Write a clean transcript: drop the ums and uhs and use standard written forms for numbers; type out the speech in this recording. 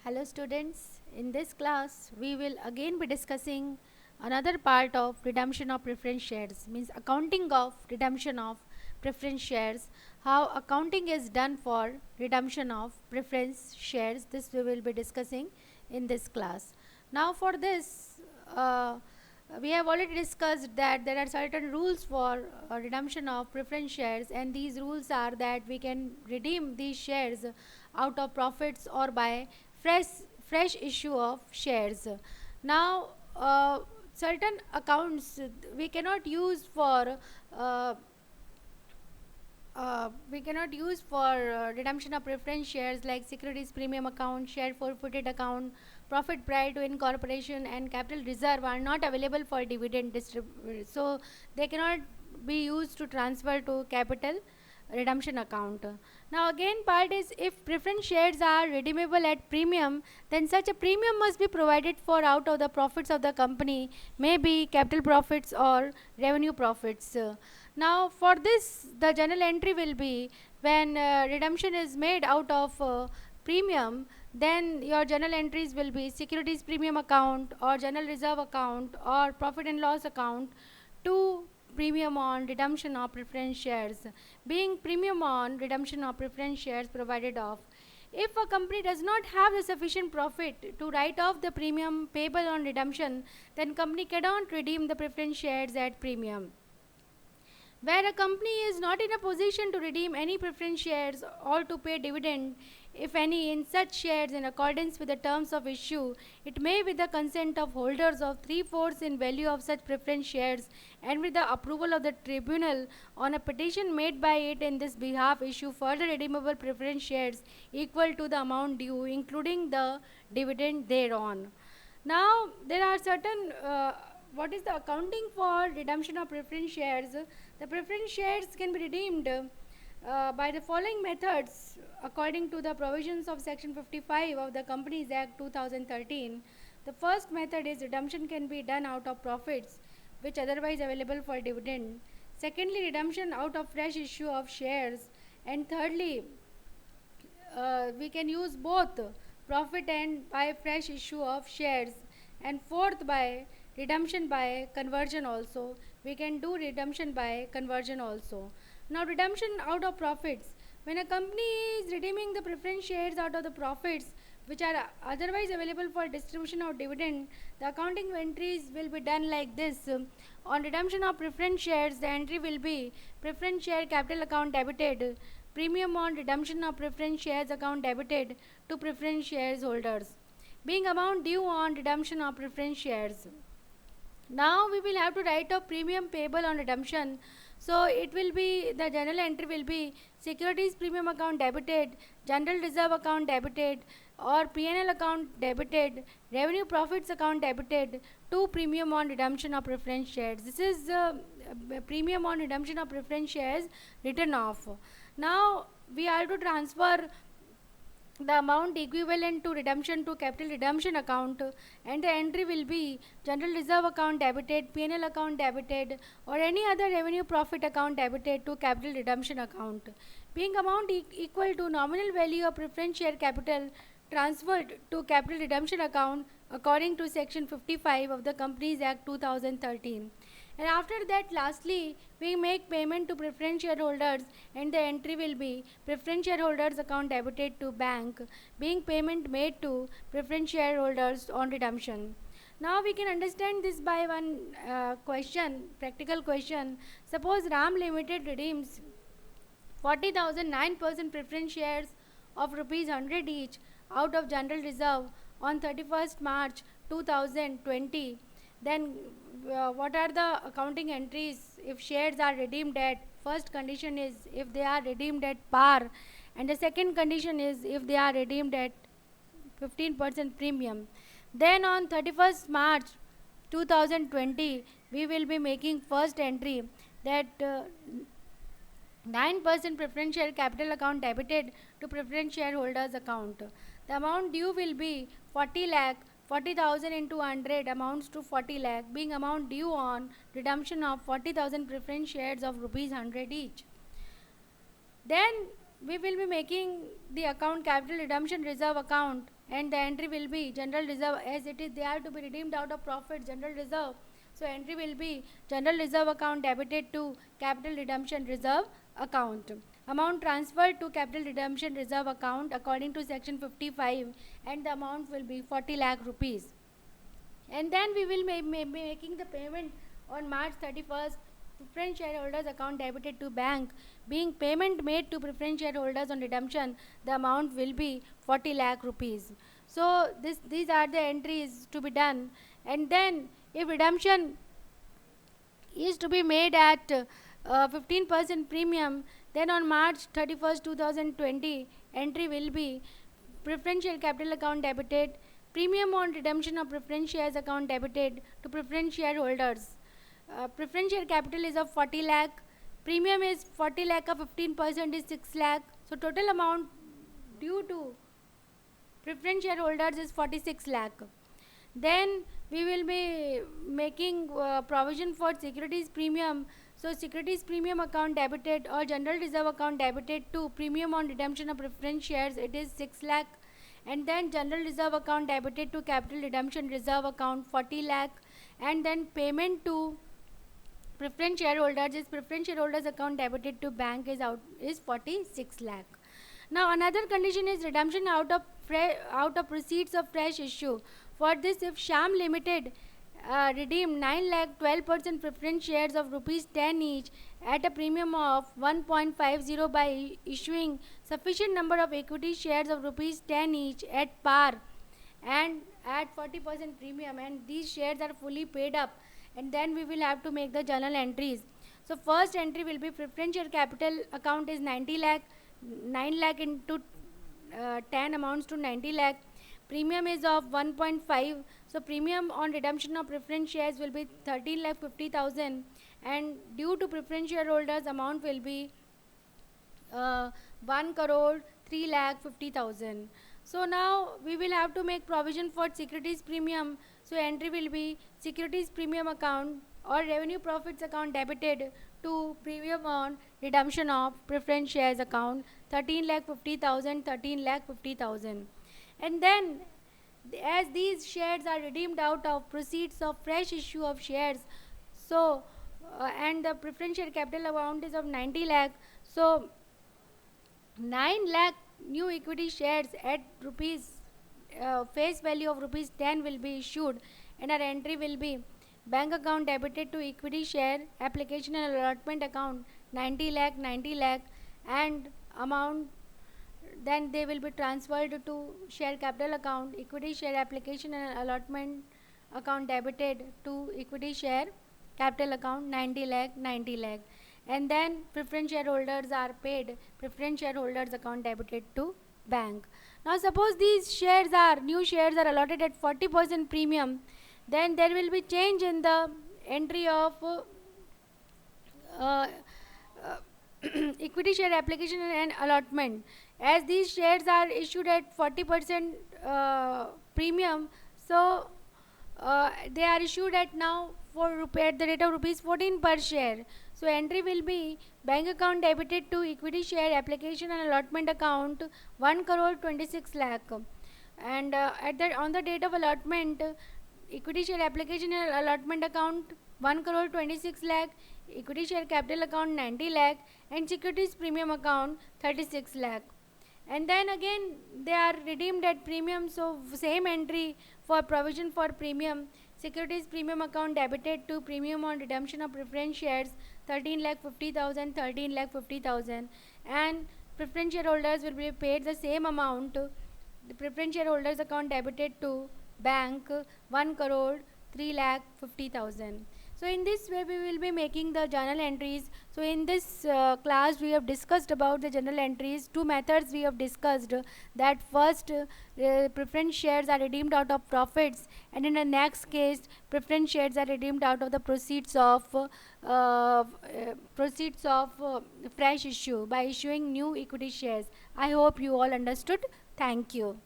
Hello students, in this class we will again be discussing another part of redemption of preference shares, means accounting of redemption of preference shares, how accounting is done for redemption of preference shares. This we will be discussing in this class. Now for this, we have already discussed that there are certain rules for redemption of preference shares, and these rules are that we can redeem these shares out of profits or by fresh fresh issue of shares. Now, certain accounts we cannot use for uh, redemption of preference shares, like securities premium account, share forfeited account, profit prior to incorporation, and capital reserve are not available for dividend distribution, so they cannot be used to transfer to capital redemption account. Now again part is, if preference shares are redeemable at premium, then such a premium must be provided for out of the profits of the company, maybe capital profits or revenue profits. Now for this, the journal entry will be, when redemption is made out of premium, then your journal entries will be securities premium account or general reserve account or profit and loss account to premium on redemption of preference shares, being premium on redemption of preference shares provided off. If a company does not have the sufficient profit to write off the premium payable on redemption, then company cannot redeem the preference shares at premium. Where a company is not in a position to redeem any preference shares or to pay dividend, if any, in such shares in accordance with the terms of issue, it may, with the consent of holders of three-fourths in value of such preference shares and with the approval of the tribunal on a petition made by it in this behalf, issue further redeemable preference shares equal to the amount due, including the dividend thereon. Now, there are certain what is the accounting for redemption of preference shares? The preference shares can be redeemed by the following methods according to the provisions of Section 55 of the Companies Act 2013. The first method is redemption can be done out of profits which otherwise available for dividend. Secondly, redemption out of fresh issue of shares. And thirdly, we can use both profit and by fresh issue of shares. And fourth, by redemption by conversion also. We can do redemption by conversion also. Now redemption out of profits. When a company is redeeming the preference shares out of the profits which are otherwise available for distribution or dividend, the accounting entries will be done like this. On redemption of preference shares, the entry will be preference share capital account debited, premium on redemption of preference shares account debited to preference shares holders, being amount due on redemption of preference shares. Now we will have to write off premium payable on redemption. So it will be, the journal entry will be securities premium account debited, general reserve account debited, or P&L account debited, revenue profits account debited to premium on redemption of preference shares. This is premium on redemption of preference shares written off. Now we have to transfer the amount equivalent to redemption to capital redemption account, and the entry will be general reserve account debited, P&L account debited, or any other revenue profit account debited to capital redemption account, being amount equal to nominal value of preference share capital transferred to capital redemption account according to Section 55 of the Companies Act 2013. And after that, lastly, we make payment to preference shareholders, and the entry will be preference shareholders account debited to bank, being payment made to preference shareholders on redemption. Now we can understand this by one question, practical question. Suppose Ram Limited redeems 40,000 9% preference shares of rupees 100 each out of general reserve on 31st March 2020. Then what are the accounting entries if shares are redeemed at, first condition is if they are redeemed at par, and the second condition is if they are redeemed at 15% premium. Then on 31st March 2020 we will be making first entry that 9% preference share capital account debited to preference shareholders account. The amount due will be 40 lakh. 40,000 into 100 amounts to 40 lakh, being amount due on redemption of 40,000 preference shares of rupees 100 each. Then we will be making the account capital redemption reserve account, and the entry will be general reserve, as it is they are to be redeemed out of profit general reserve. So entry will be general reserve account debited to capital redemption reserve account. Amount transferred to capital redemption reserve account according to section 55, and the amount will be 40 lakh rupees. And then we will be making the payment on March 31st. Preference shareholders account debited to bank. Being payment made to preference shareholders on redemption, the amount will be 40 lakh rupees. So these are the entries to be done. And then if redemption is to be made at 15% premium, then on March 31st 2020, entry will be preferential capital account debited, premium on redemption of preference shares account debited to preference shareholders. Preference share capital is of 40 lakh, premium is 40 lakh, of 15% is 6 lakh. So total amount due to preference shareholders is 46 lakh. Then we will be making provision for securities premium. So securities premium account debited or general reserve account debited to premium on redemption of preference shares, it is 6 lakh. And then general reserve account debited to capital redemption reserve account 40 lakh. And then payment to preference shareholders is preference shareholders account debited to bank is 46 lakh. Now another condition is redemption out of proceeds of fresh issue. For this, if Sham Limited redeemed 9 lakh 12% preference shares of rupees 10 each at a premium of 1.50 by issuing sufficient number of equity shares of rupees 10 each at par and at 40% premium, and these shares are fully paid up, and then we will have to make the journal entries. So first entry will be preferential capital account is 90 lakh, 9 lakh into 10 amounts to 90 lakh. Premium is of 1.5, so premium on redemption of preference shares will be 13 lakh 50,000, and due to preference shareholders amount will be 1 crore 3 lakh 50,000. So now we will have to make provision for securities premium. So entry will be securities premium account or revenue profits account debited to premium on redemption of preference shares account 13 lakh 50,000, 13 lakh 50,000. And then as these shares are redeemed out of proceeds of fresh issue of shares, so and the preference share capital amount is of 90 lakh, so 9 lakh new equity shares at rupees face value of rupees 10 will be issued, and our entry will be bank account debited to equity share application and allotment account 90 lakh 90 lakh, and amount then they will be transferred to share capital account equity share application and allotment account debited to equity share capital account 90 lakh 90 lakh, and then preference shareholders are paid preference shareholders account debited to bank. Now suppose these shares are new shares are allotted at 40% premium, then there will be change in the entry of uh, equity share application and allotment. As these shares are issued at 40% premium, so they are issued at now at the rate of rupees 14 per share. So entry will be bank account debited to equity share application and allotment account 1 crore 26 lakh, and on the date of allotment, equity share application and allotment account 1 crore 26 lakh, equity share capital account 90 lakh, and securities premium account 36 lakh. And then again they are redeemed at premium, so same entry for provision for premium. Securities premium account debited to premium on redemption of preference shares 13 lakh 50,000, 13 lakh 50,000, and preference shareholders will be paid the same amount. The preference shareholders account debited to bank 1 crore 3 lakh 50,000. So in this way we will be making the journal entries. So in this class we have discussed about the journal entries. Two methods we have discussed, that first preference shares are redeemed out of profits, and in the next case preference shares are redeemed out of the proceeds of fresh issue by issuing new equity shares. I hope you all understood. Thank you.